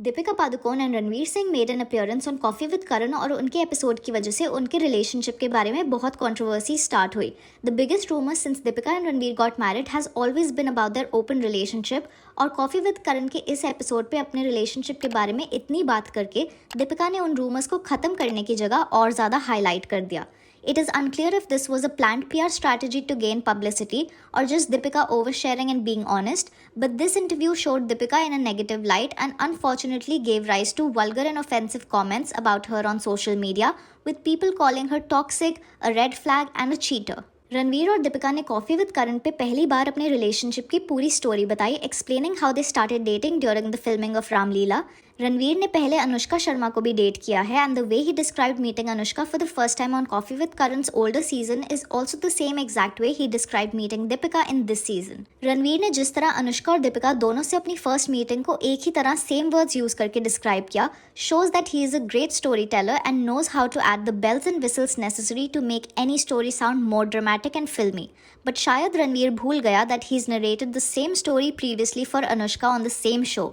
Deepika Padukone and Ranveer Singh made an appearance on Coffee with Karan और उनके episode की वजह से उनके रिलेशनशिप के बारे में बहुत कंट्रोवर्सी स्टार्ट हुई. The biggest rumour since Deepika and Ranveer got married has always been about their open relationship. और कॉफी विद करण के इस एपिसोड पे अपने रिलेशनशिप के बारे में इतनी बात करके दीपिका ने उन रूमर्स को खत्म करने की जगह और ज़्यादा हाईलाइट कर दिया. It is unclear if this was a planned PR strategy to gain publicity or just Deepika oversharing and being honest, but this interview showed Deepika in a negative light and unfortunately gave rise to vulgar and offensive comments about her on social media, with people calling her toxic, a red flag, and a cheater. Ranveer और दीपिका ने coffee with Karan पे पहली बार अपने relationship की पूरी story बताई, explaining how they started dating during the filming of Ramleela. Ranveer ने पहले अनुष्का शर्मा को भी डेट किया है and the way he described meeting Anushka for the first time on Coffee with करण's older season is also the same exact way he described meeting Deepika in this season. Ranveer ने जिस तरह अनुष्का और दीपिका दोनों से अपनी फर्स्ट मीटिंग को एक ही तरह सेम वर्ड्स यूज करके डिस्क्राइब किया, shows that he is a great storyteller and knows how to add the bells and whistles necessary to make any story sound more dramatic and filmy. But शायद रणवीर भूल गया that he's narrated the same story previously for Anushka on the same show.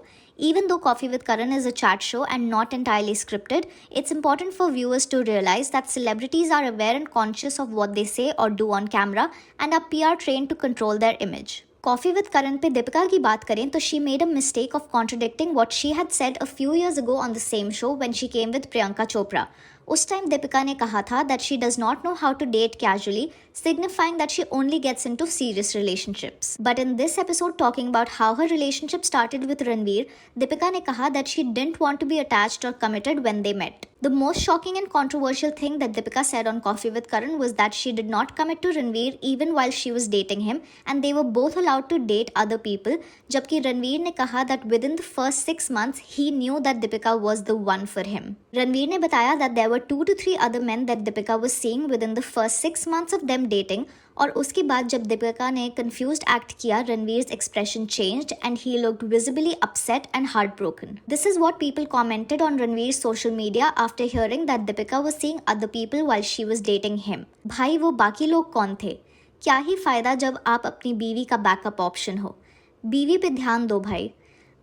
Even though Coffee with Karan is a chat show and not entirely scripted, it's important for viewers to realize that celebrities are aware and conscious of what they say or do on camera and are PR trained to control their image. Coffee with Karan पे दीपिका की बात करें तो she made a mistake of contradicting what she had said a few years ago on the same show when she came with Priyanka Chopra. उस time Deepika ने कहा था that she does not know how to date casually, signifying that she only gets into serious relationships. But in this episode talking about how her relationship started with Ranveer, Deepika ne kaha that she didn't want to be attached or committed when they met. The most shocking and controversial thing that Deepika said on Coffee with Karan was that she did not commit to Ranveer even while she was dating him and they were both allowed to date other people, jabki Ranveer ne kaha that within the first 6 months he knew that Deepika was the one for him. Ranveer ne bataya that there were 2 to 3 other men that Deepika was seeing within the first 6 months of them dating, और उसके बाद जब दीपिका ने confused act किया, Ranveer's expression changed and he looked visibly upset and heartbroken. This is what people commented on Ranveer's social media after hearing that Deepika was seeing other people while she was dating him. भाई वो बाकी लोग कौन थे? क्या ही फायदा जब आप अपनी बीवी का बैकअप ऑप्शन हो. बीवी पे ध्यान दो भाई.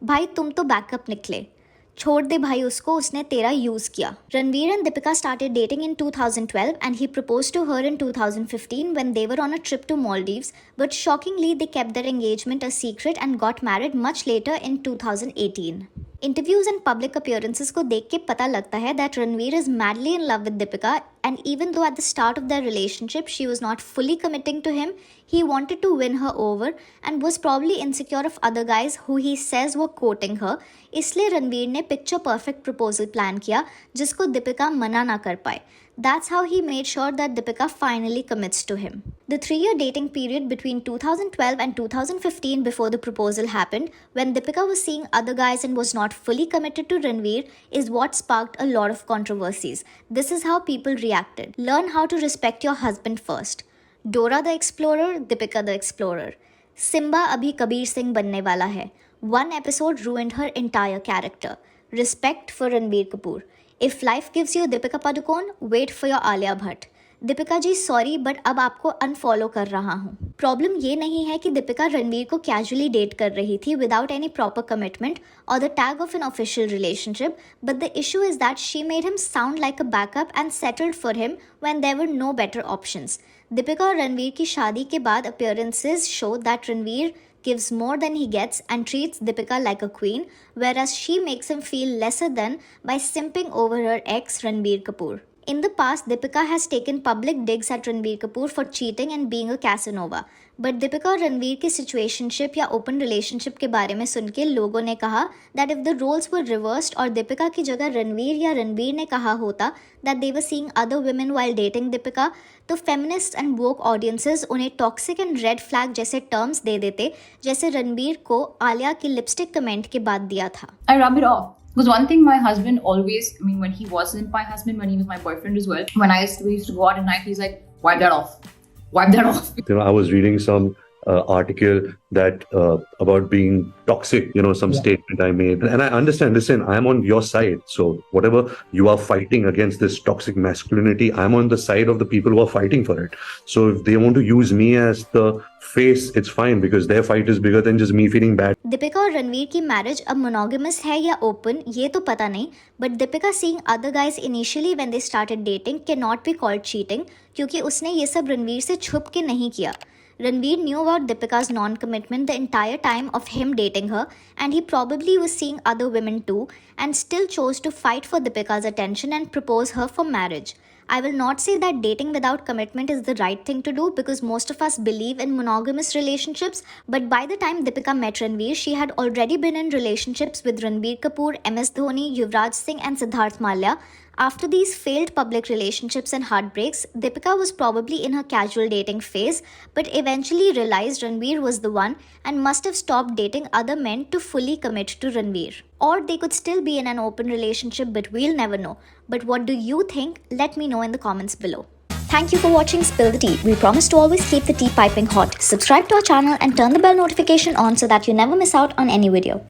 भाई तुम तो बैकअप निकले. छोड़ दे भाई उसको, उसने तेरा यूज किया. Ranveer and Deepika started dating in 2012 and he proposed to her in 2015 when they were on a trip to Maldives, but shockingly they kept their engagement a secret and got married much later in 2018. Interviews and public appearances को देख के पता लगता है that Ranveer is madly in love with Deepika, and even though at the start of their relationship she was not fully committing to him, he wanted to win her over and was probably insecure of other guys who he says were courting her. इसलिए रणवीर ने picture perfect proposal plan किया जिसको दीपिका मना ना कर पाए. That's how he made sure that Deepika finally commits to him. The 3-year dating period between 2012 and 2015 before the proposal happened, when Deepika was seeing other guys and was not fully committed to Ranveer, is what sparked a lot of controversies. This is how people reacted. Learn how to respect your husband first. Dora the Explorer, Deepika the Explorer. Simba abhi Kabir Singh बनने वाला है. One episode ruined her entire character. Respect for Ranbir Kapoor. If life gives you Deepika Padukone, wait for your Alia Bhatt. Deepika ji sorry but अब आपको unfollow कर रहा हूँ. Problem ये नहीं है कि दीपिका रणवीर को कैजुअली डेट कर रही थी विदाउट एनी प्रॉपर कमिटमेंट और the tag of an official relationship, but the issue is that she made him sound like a backup and settled for him when there were no better options. Deepika और रणवीर की शादी के बाद appearances show that Ranveer gives more than he gets and treats Deepika like a queen, whereas she makes him feel lesser than by simping over her ex Ranbir Kapoor. In the past, Deepika has taken public digs at Ranbir Kapoor for cheating and being a Casanova. But Deepika और रणवीर की situationship या open relationship के बारे में सुन के लोगों ने कहा that if the roles were reversed और दीपिका की जगह रणवीर या रणबीर ने कहा होता that they were seeing other women while dating Deepika, तो feminists and woke audiences उन्हें toxic and red flag जैसे terms दे देते जैसे रणबीर को आलिया की लिपस्टिक कमेंट के बाद दिया था. I rub it off. Because one thing my husband always, I mean, when he wasn't my husband, when he was my boyfriend as well, when we used to go out at night, he's like, wipe that off. Wipe that off. I was reading some article that about being toxic, some statement I made. And I understand, listen, I'm on your side. So whatever you are fighting against this toxic masculinity, I'm on the side of the people who are fighting for it. So if they want to use me as the face, it's fine, because their fight is bigger than just me feeling bad. Deepika और रणवीर की marriage अब monogamous है या open ये तो पता नहीं, but Deepika seeing other guys initially when they started dating can not be called cheating, क्योंकि उसने ये सब रणवीर से छुप के नहीं किया. Ranveer knew about Deepika's non-commitment the entire time of him dating her, and he probably was seeing other women too, and still chose to fight for Deepika's attention and propose her for marriage. I will not say that dating without commitment is the right thing to do, because most of us believe in monogamous relationships, but by the time Deepika met Ranveer, she had already been in relationships with Ranbir Kapoor, MS Dhoni, Yuvraj Singh and Siddharth Malya. After these failed public relationships and heartbreaks, Deepika was probably in her casual dating phase, but eventually realized Ranveer was the one and must have stopped dating other men to fully commit to Ranveer. Or they could still be in an open relationship, but we'll never know. But what do you think? Let me know in the comments below. Thank you for watching Spill the Tea. We promise to always keep the tea piping hot. Subscribe to our channel and turn the bell notification on so that you never miss out on any video.